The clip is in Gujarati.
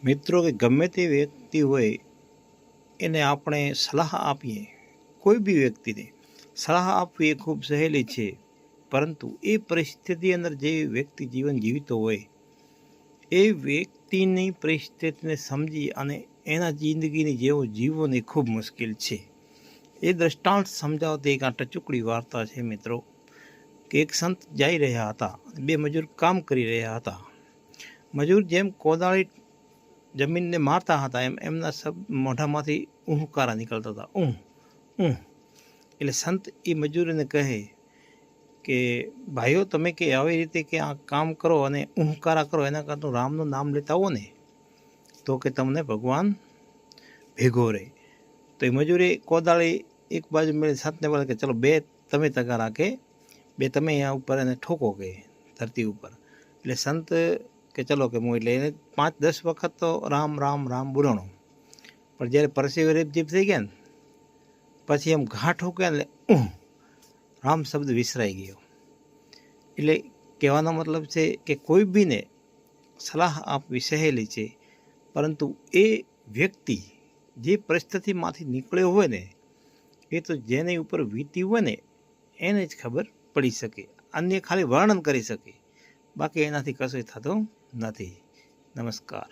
મિત્રો કે ગમે તે વ્યક્તિ હોય એને આપણે સલાહ આપીએ, કોઈ બી વ્યક્તિને સલાહ આપવી એ ખૂબ સહેલી છે, પરંતુ એ પરિસ્થિતિ અંદર જે વ્યક્તિ જીવન જીવતો હોય એ વ્યક્તિની પરિસ્થિતિને સમજી અને એના જિંદગીની જેવો જીવન એ ખૂબ મુશ્કેલ છે. એ દ્રષ્ટાંત સમજાવતી એક આ ટચુકડી વાર્તા છે મિત્રો, કે એક સંત જઈ રહ્યા હતા, બે મજૂર કામ કરી રહ્યા હતા. મજૂર જેમ કોદાળી જમીનને મારતા હતા એમ એમના મોઢામાંથી ઊંહકારા નીકળતા હતા, ઊંહ ઊંહ. એટલે સંત એ મજૂરોને કહે કે ભાઈઓ, તમે કે આવી રીતે કે આ કામ કરો અને ઊંહકારા કરો એના કરતાં રામનું નામ લેતા હો ને તો કે તમને ભગવાન ભેગો રહે. તો એ મજૂરે કોદાળી એક બાજુ મેળવી સંતને બોલે કે ચલો બે તમે તગારા કે બે તમે અહીંયા ઉપર એને ઠોકો કે ધરતી ઉપર. એટલે સંત કે ચલો કે હું એટલે એને 5-10 વખત તો રામ રામ રામ બોલણો, પણ જ્યારે પરસેવે રેપજીપ થઈ ગયા ને પછી એમ ઘા ઠોક્યા એટલે રામ શબ્દ વિસરાઈ ગયો. એટલે કહેવાનો મતલબ છે કે કોઈ બીને સલાહ આપવી સહેલી છે, પરંતુ એ વ્યક્તિ જે પરિસ્થિતિમાંથી નીકળ્યો હોય ને એ તો જેની ઉપર વીતી હોય ને એને જ ખબર પડી શકે, અન્ય ખાલી વર્ણન કરી શકે, બાકી એનાથી કશું થતું નથી. નમસ્કાર.